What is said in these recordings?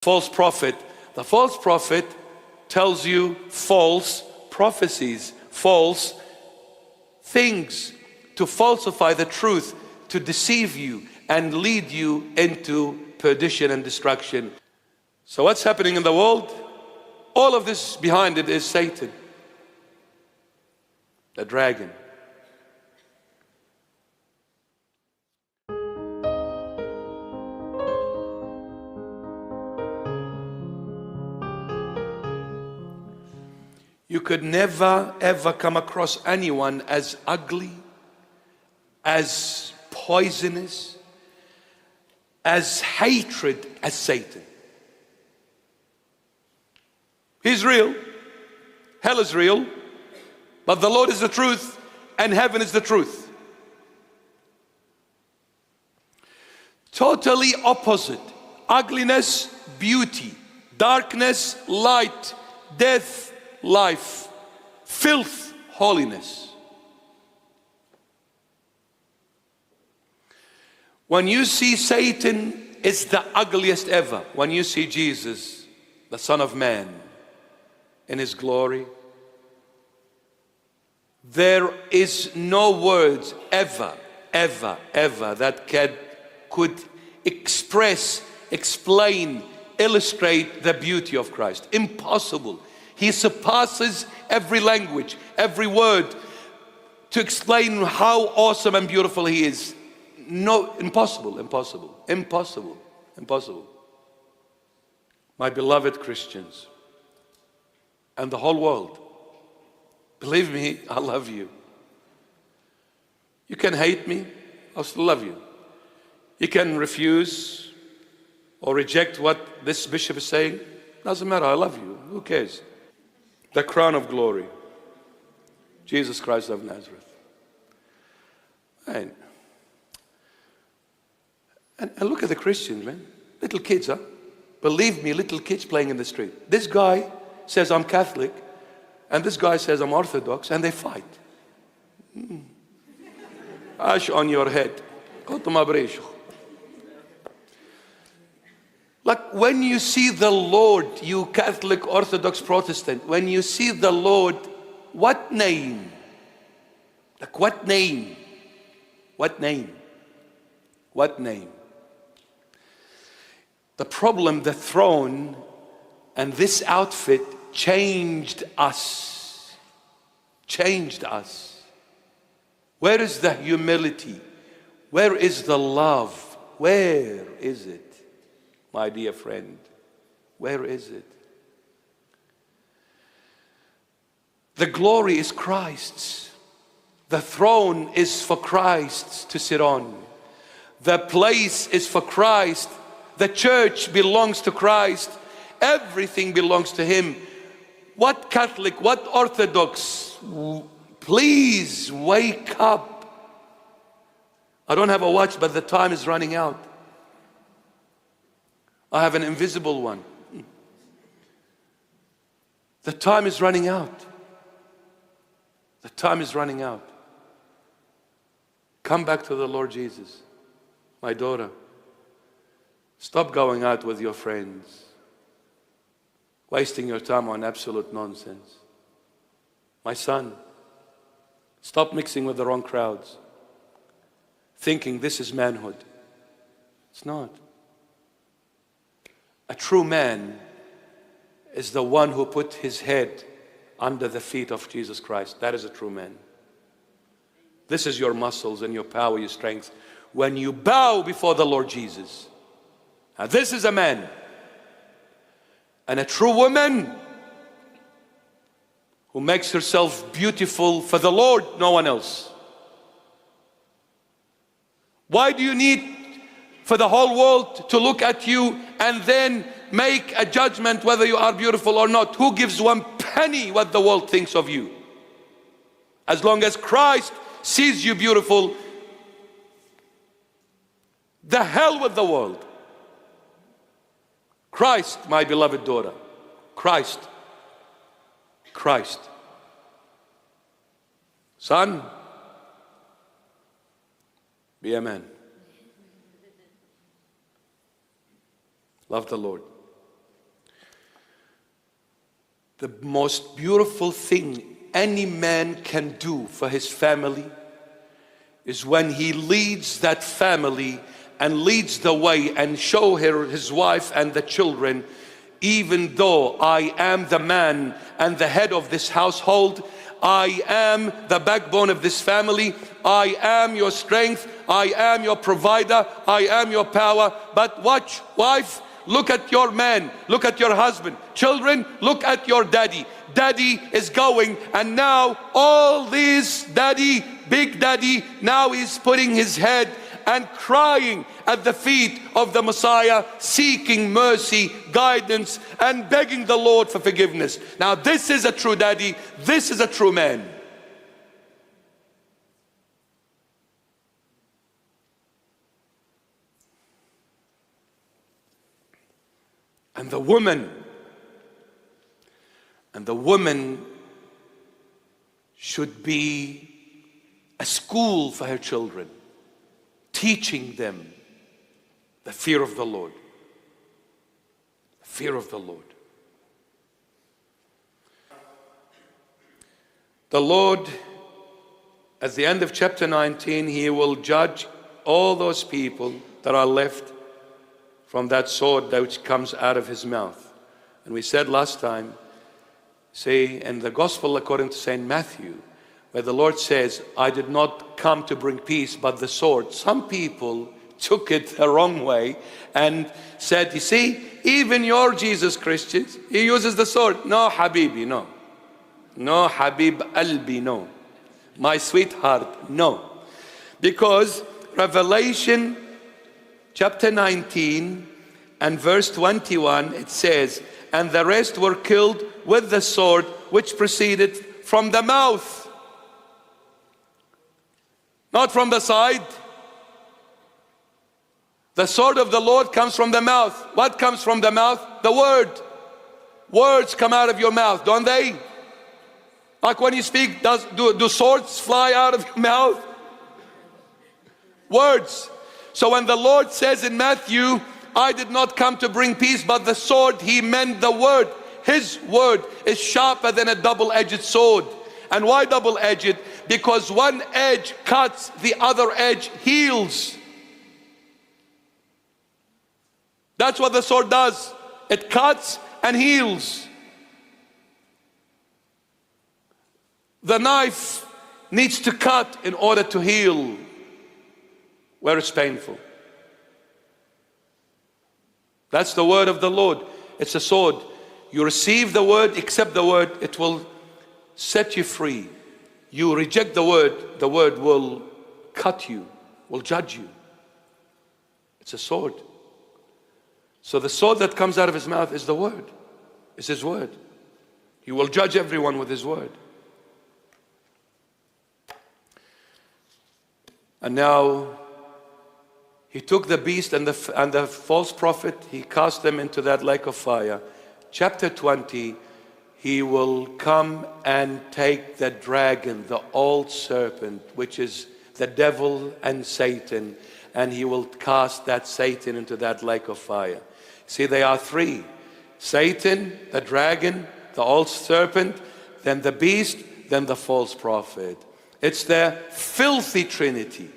false prophet. The false prophet tells you false prophecies, false things, to falsify the truth, to deceive you and lead you into perdition and destruction. So what's happening in the world? All of this behind it is Satan, the dragon. You could never ever come across anyone as ugly, as poisonous, as hatred as Satan. He's real, hell is real, but the Lord is the truth and heaven is the truth. Totally opposite. Ugliness, beauty. Darkness, light. Death, life. Filth, holiness. When you see Satan, it's the ugliest ever. When you see Jesus, the Son of Man, in His glory, there is no words ever that could express, explain, illustrate the beauty of Christ. Impossible. He surpasses every language, every word to explain how awesome and beautiful He is. No, impossible. My beloved Christians and the whole world, believe me, I love you. You can hate me, I'll still love you. You can refuse or reject what this bishop is saying. Doesn't matter, I love you. Who cares? The crown of glory, Jesus Christ of Nazareth. And look at the Christians, man. Little kids, huh? Believe me, little kids playing in the street. This guy says I'm Catholic, and this guy says I'm Orthodox, and they fight. Ash on your head. Like when you see the Lord, you Catholic, Orthodox, Protestant, when you see the Lord, what name? Like what name? What name? What name? The problem, the throne and this outfit changed us. Changed us. Where is the humility? Where is the love? Where is it, my dear friend? Where is it? The glory is Christ's. The throne is for Christ to sit on. The place is for Christ. The church belongs to Christ. Everything belongs to Him. What Catholic, what Orthodox, please wake up. I don't have a watch, but the time is running out. I have an invisible one. The time is running out. The time is running out. Come back to the Lord Jesus. My daughter, stop going out with your friends, wasting your time on absolute nonsense. My son, stop mixing with the wrong crowds, thinking this is manhood. It's not. A true man is the one who put his head under the feet of Jesus Christ. That is a true man. This is your muscles and your power, your strength. When you bow before the Lord Jesus. Now this is a man. And a true woman who makes herself beautiful for the Lord, no one else. Why do you need for the whole world to look at you and then make a judgment whether you are beautiful or not? Who gives one penny what the world thinks of you? As long as Christ sees you beautiful, the hell with the world. Christ, my beloved daughter. Christ. Christ. Son, be a man. Love the Lord. The most beautiful thing any man can do for his family is when he leads that family and leads the way and show her, his wife and the children, even though I am the man and the head of this household, I am the backbone of this family, I am your strength, I am your provider, I am your power. But watch, wife, look at your man, look at your husband. Children, look at your daddy. Daddy is going, and now all these daddy, big daddy, now he's putting his head and crying at the feet of the Messiah, seeking mercy, guidance, and begging the Lord for forgiveness. Now this is a true daddy, this is a true man. And the woman should be a school for her children, teaching them the fear of the Lord. The fear of the Lord. The Lord, at the end of chapter 19, He will judge all those people that are left from that sword which comes out of His mouth. And we said last time, say in the Gospel according to St. Matthew, where the Lord says, I did not come to bring peace but the sword. Some people took it the wrong way and said, you see, even your Jesus Christians, He uses the sword. No, Habibi, no. No, Habib Albi, no. My sweetheart, no. Because Revelation chapter 19 and verse 21, it says, and the rest were killed with the sword which proceeded from the mouth. Not from the side. The sword of the Lord comes from the mouth. What comes from the mouth? The word. Words come out of your mouth, don't they? Like when you speak, do swords fly out of your mouth? Words. So when the Lord says in Matthew, I did not come to bring peace but the sword, He meant the word. His word is sharper than a double-edged sword. And why double-edged? Because one edge cuts, the other edge heals. That's what the sword does. It cuts and heals. The knife needs to cut in order to heal where it's painful. That's the word of the Lord. It's a sword. You receive the word, accept the word, it will set you free. You reject the word will cut you, will judge you. It's a sword. So the sword that comes out of His mouth is the word. It's His word. He will judge everyone with His word. And now He took the beast and the false prophet, He cast them into that lake of fire. Chapter 20, He will come and take the dragon, the old serpent, which is the devil and Satan, and He will cast that Satan into that lake of fire. See, they are three. Satan, the dragon, the old serpent, then the beast, then the false prophet. It's the filthy Trinity.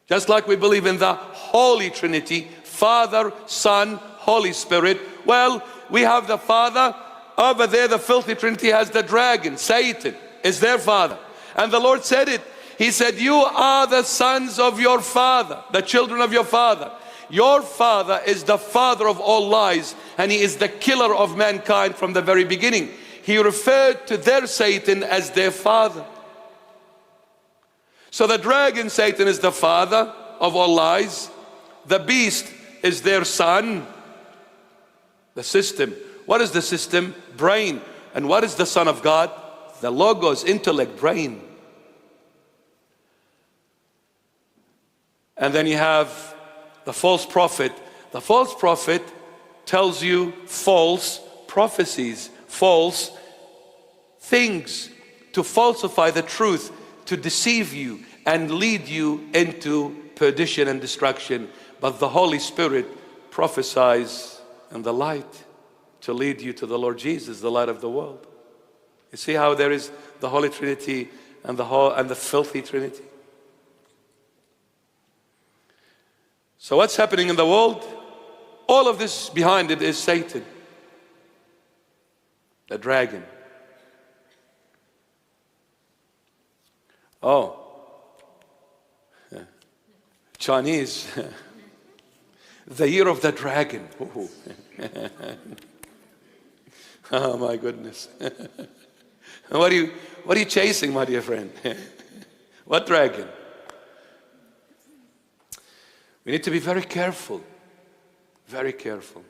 Just like we believe in the Holy Trinity, Father, Son, Holy Spirit. Well, we have the Father. Over there, the filthy Trinity has the dragon. Satan is their father. And the Lord said it. He said, you are the sons of your father, the children of your father. Your father is the father of all lies, and he is the killer of mankind from the very beginning. He referred to their Satan as their father. So the dragon, Satan, is the father of all lies. The beast is their son. The system. What is the system? Brain. And what is the Son of God? The Logos, intellect, brain. And then you have the false prophet. The false prophet tells you false prophecies, false things, to falsify the truth, to deceive you and lead you into perdition and destruction. But the Holy Spirit prophesies in the light to lead you to the Lord Jesus, the light of the world. You see how there is the Holy Trinity and the filthy Trinity? So what's happening in the world? All of this behind it is Satan, the dragon. Oh, Chinese, the year of the dragon. Oh my goodness. What are you chasing, my dear friend? What dragon? We need to be very careful, very careful.